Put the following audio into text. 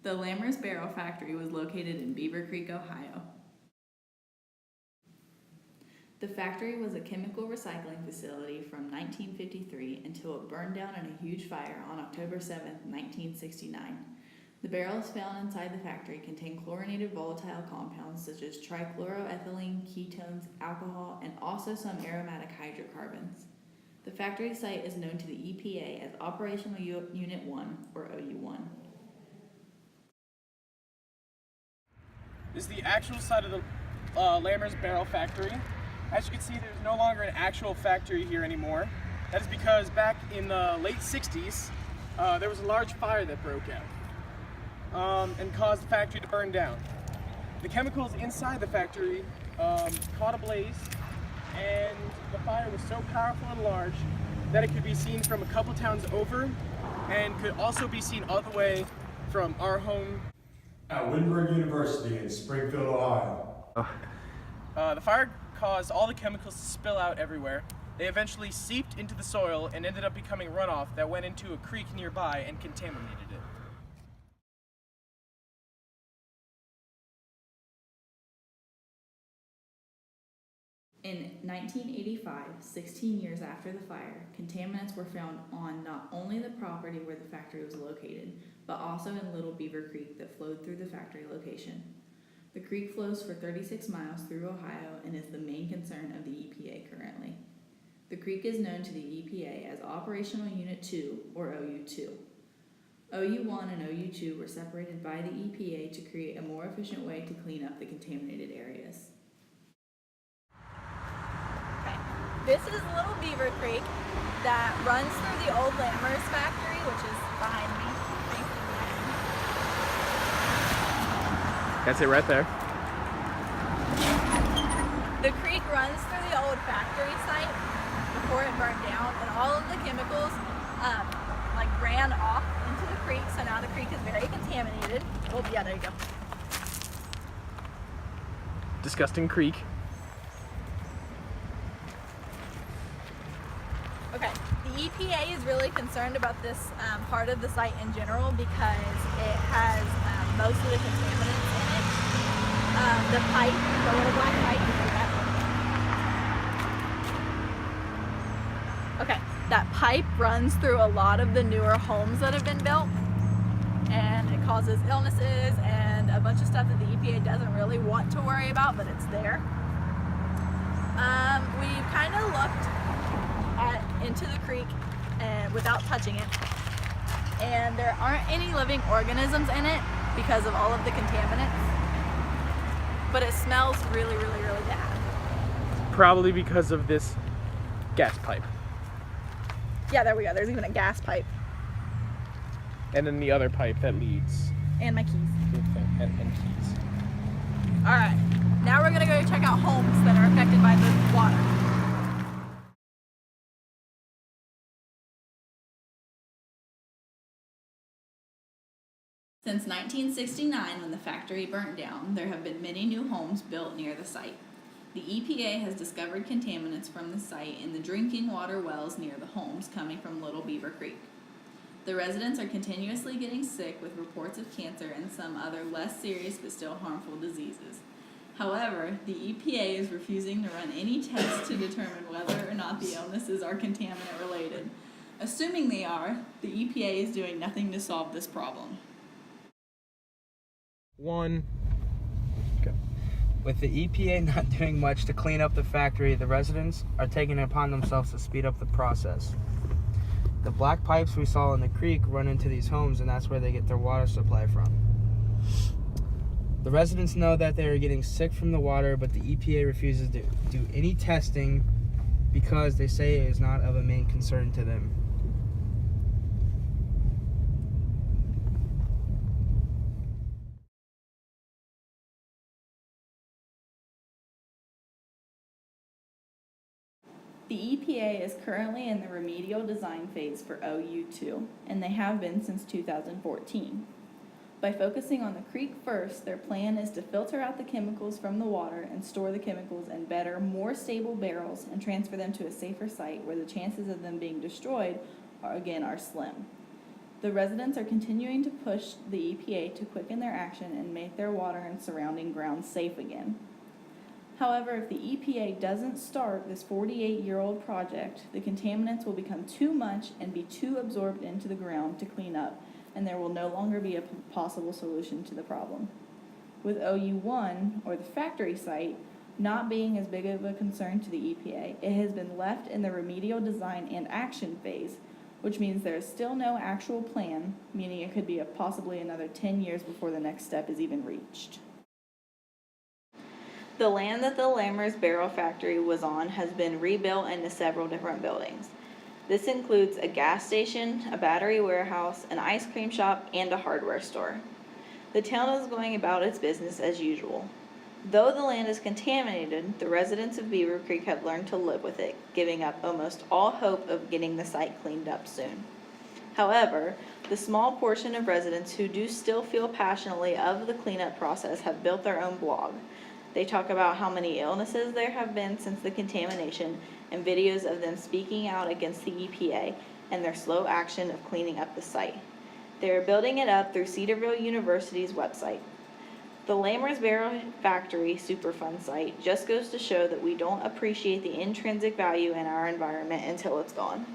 The Lammer's Barrel Factory was located in Beaver Creek, Ohio. The factory was a chemical recycling facility from 1953 until it burned down in a huge fire on October 7, 1969. The barrels found inside the factory contain chlorinated volatile compounds such as trichloroethylene, ketones, alcohol, and also some aromatic hydrocarbons. The factory site is known to the EPA as Operational Unit 1, or OU1. This is the actual site of the Lammer's Barrel Factory. As you can see, there's no longer an actual factory here anymore. That is because back in the late 60s, there was a large fire that broke out and caused the factory to burn down. The chemicals inside the factory caught a blaze, and the fire was so powerful and large that it could be seen from a couple towns over and could also be seen all the way from our home at Wittenberg University in Springfield, Ohio. The fire caused all the chemicals to spill out everywhere. They eventually seeped into the soil and ended up becoming runoff that went into a creek nearby and contaminated it. In 1985, 16 years after the fire, contaminants were found on not only the property where the factory was located, but also in Little Beaver Creek that flowed through the factory location. The creek flows for 36 miles through Ohio and is the main concern of the EPA currently. The creek is known to the EPA as Operational Unit 2, or OU2. OU1 and OU2 were separated by the EPA to create a more efficient way to clean up the contaminated areas. This is Little Beaver Creek that runs through the old Lammer's factory, which is behind me. That's it right there. The creek runs through the old factory site before it burned down, and all of the chemicals ran off into the creek, so now the creek is very contaminated. Oh yeah, there you go. Disgusting creek. Okay, the EPA is really concerned about this part of the site in general because it has most of the contaminants in it. The pipe, the little black pipe, you see that? Okay, that pipe runs through a lot of the newer homes that have been built, and it causes illnesses and a bunch of stuff that the EPA doesn't really want to worry about, but it's there. We've kind of looked into the creek and without touching it, and there aren't any living organisms in it because of all of the contaminants, but it smells really, really, really bad. Probably because of this gas pipe. Yeah, there we go. There's even a gas pipe. And then the other pipe that leads. And my keys. And keys. All right, now we're gonna go check out homes that are affected by the water. Since 1969, when the factory burnt down, there have been many new homes built near the site. The EPA has discovered contaminants from the site in the drinking water wells near the homes coming from Little Beaver Creek. The residents are continuously getting sick with reports of cancer and some other less serious but still harmful diseases. However, the EPA is refusing to run any tests to determine whether or not the illnesses are contaminant related. Assuming they are, the EPA is doing nothing to solve this problem. Go. With the EPA not doing much to clean up the factory, the residents are taking it upon themselves to speed up the process. The black pipes we saw in the creek run into these homes, and that's where they get their water supply from. The residents know that they are getting sick from the water, but the EPA refuses to do any testing because they say it is not of a main concern to them. The EPA is currently in the remedial design phase for OU2, and they have been since 2014. By focusing on the creek first, their plan is to filter out the chemicals from the water and store the chemicals in better, more stable barrels and transfer them to a safer site where the chances of them being destroyed are slim. The residents are continuing to push the EPA to quicken their action and make their water and surrounding grounds safe again. However, if the EPA doesn't start this 48-year-old project, the contaminants will become too much and be too absorbed into the ground to clean up, and there will no longer be a possible solution to the problem. With OU1, or the factory site, not being as big of a concern to the EPA, it has been left in the remedial design and action phase, which means there is still no actual plan, meaning it could be possibly another 10 years before the next step is even reached. The land that the Lammer's barrel factory was on has been rebuilt into several different buildings. This includes a gas station, a battery warehouse, an ice cream shop, and a hardware store. The town is going about its business as usual. Though the land is contaminated, the residents of Beaver Creek have learned to live with it, giving up almost all hope of getting the site cleaned up soon. However, the small portion of residents who do still feel passionately of the cleanup process have built their own blog. They talk about how many illnesses there have been since the contamination and videos of them speaking out against the EPA and their slow action of cleaning up the site. They are building it up through Cedarville University's website. The Lammer's Barrel Factory Superfund site just goes to show that we don't appreciate the intrinsic value in our environment until it's gone.